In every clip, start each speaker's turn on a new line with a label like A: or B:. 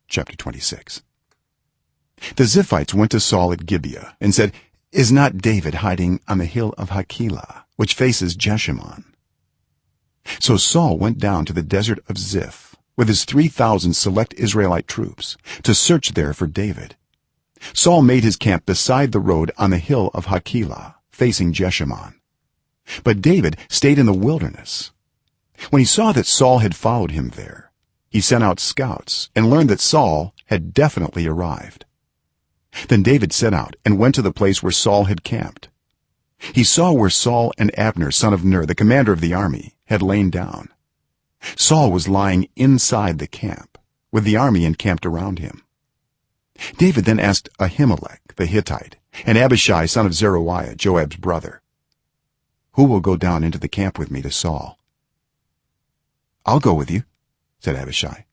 A: chapter 26. The Ziphites went to Saul at Gibeah and said, "Is not David hiding on the hill of Hachilah, which faces Jeshimon?" So Saul went down to the desert of Ziph with his 3,000 select Israelite troops to search there for David. Saul made his camp beside the road on the hill of Hachilah facing Jeshimon, but David stayed in the wilderness. When he saw that Saul had followed him there, he sent out scouts and learned that Saul had definitely arrived. Then David set out and went to the place where Saul had camped. He saw where Saul and Abner son of Ner, the commander of the army, had lain down. Saul was lying inside the camp with the army encamped around him. David then asked Ahimelech the Hittite and Abishai son of Zeruiah, Joab's brother, "Who will go down into the camp with me to Saul?" "I'll go with you," said Abishai.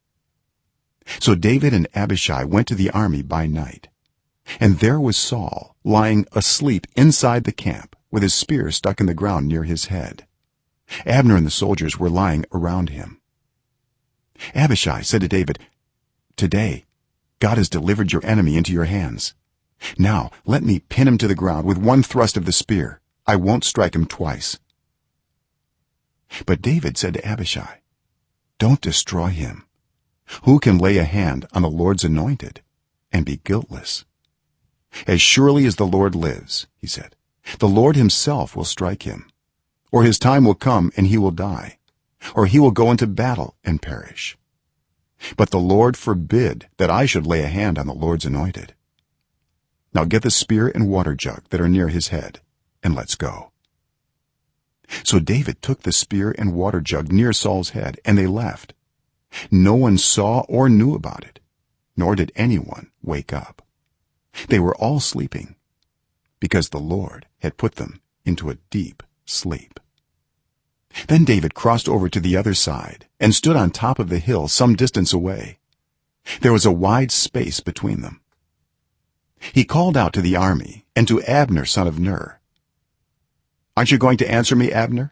A: So David and Abishai went to the army by night, and there was Saul lying asleep inside the camp with his spear stuck in the ground near his head. Abner and the soldiers were lying around him. Abishai said to David, "Today God has delivered your enemy into your hands. Now let me pin him to the ground with one thrust of the spear. I won't strike him twice." But David said to Abishai, "Don't destroy him. Who can lay a hand on the Lord's anointed and be guiltless? As surely as the Lord lives," he said, "the Lord himself will strike him, or his time will come and he will die, or he will go into battle and perish. But the Lord forbid that I should lay a hand on the Lord's anointed. Now get the spear and water jug that are near his head, and let's go." So David took the spear and water jug near Saul's head, and they left. No one saw or knew about it, nor did anyone wake up. They were all sleeping, because the Lord had put them into a deep sleep. Then David crossed over to the other side and stood on top of the hill some distance away. There was a wide space between them. He called out to the army and to Abner son of Ner, "Aren't you going to answer me, Abner?"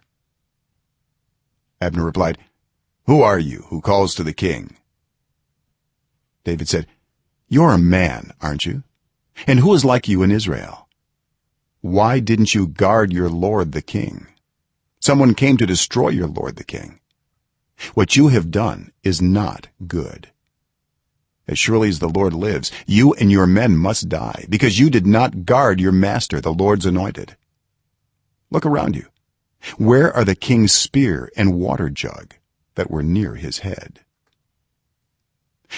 A: Abner replied, "Who are you who calls to the king?" David said, "You're a man, aren't you? And who is like you in Israel? Why didn't you guard your lord the king? Someone came to destroy your lord the king. What you have done is not good. As surely as the Lord lives, you and your men must die, because you did not guard your master the Lord's anointed. Look around you. Where are the king's spear and water jug that were near his head?"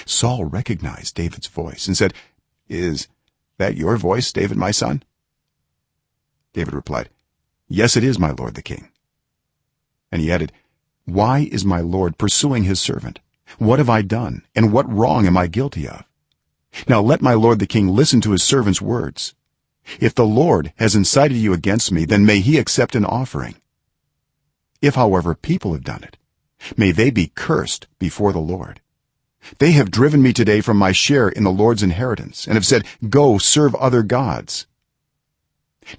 A: Saul recognized David's voice and said, "Is that your voice, David, my son?" David replied, "Yes, it is, my lord the king." And he added, "Why is my lord pursuing his servant? What have I done, and what wrong am I guilty of? Now let my lord the king listen to his servant's words. If the Lord has incited you against me, then may he accept an offering. If however people have done it, may they be cursed before the Lord. They have driven me today from my share in the Lord's inheritance and have said, 'Go serve other gods.'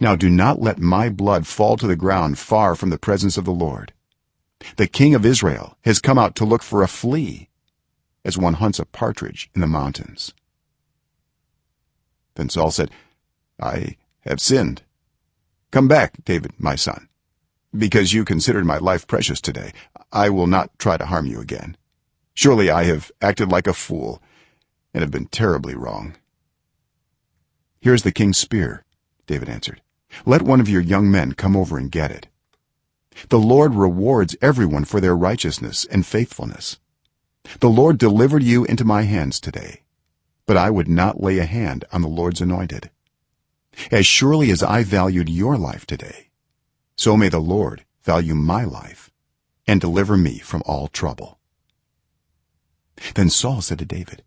A: Now do not let my blood fall to the ground far from the presence of the Lord. The king of Israel has come out to look for a flea, as one hunts a partridge in the mountains." Then Saul said, "I have sinned. Come back, David, my son. Because you considered my life precious today, I will not try to harm you again. Surely I have acted like a fool and have been terribly wrong." "Here's the king's spear," David answered. "Let one of your young men come over and get it. The Lord rewards everyone for their righteousness and faithfulness. The Lord delivered you into my hands today, but I would not lay a hand on the Lord's anointed. As surely as I valued your life today, so may the Lord value my life and deliver me from all trouble." Then Saul said to David,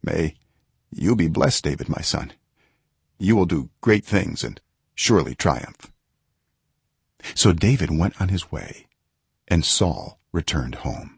A: "May you be blessed, David, my son. You will do great things and surely triumph." So David went on his way, and Saul returned home.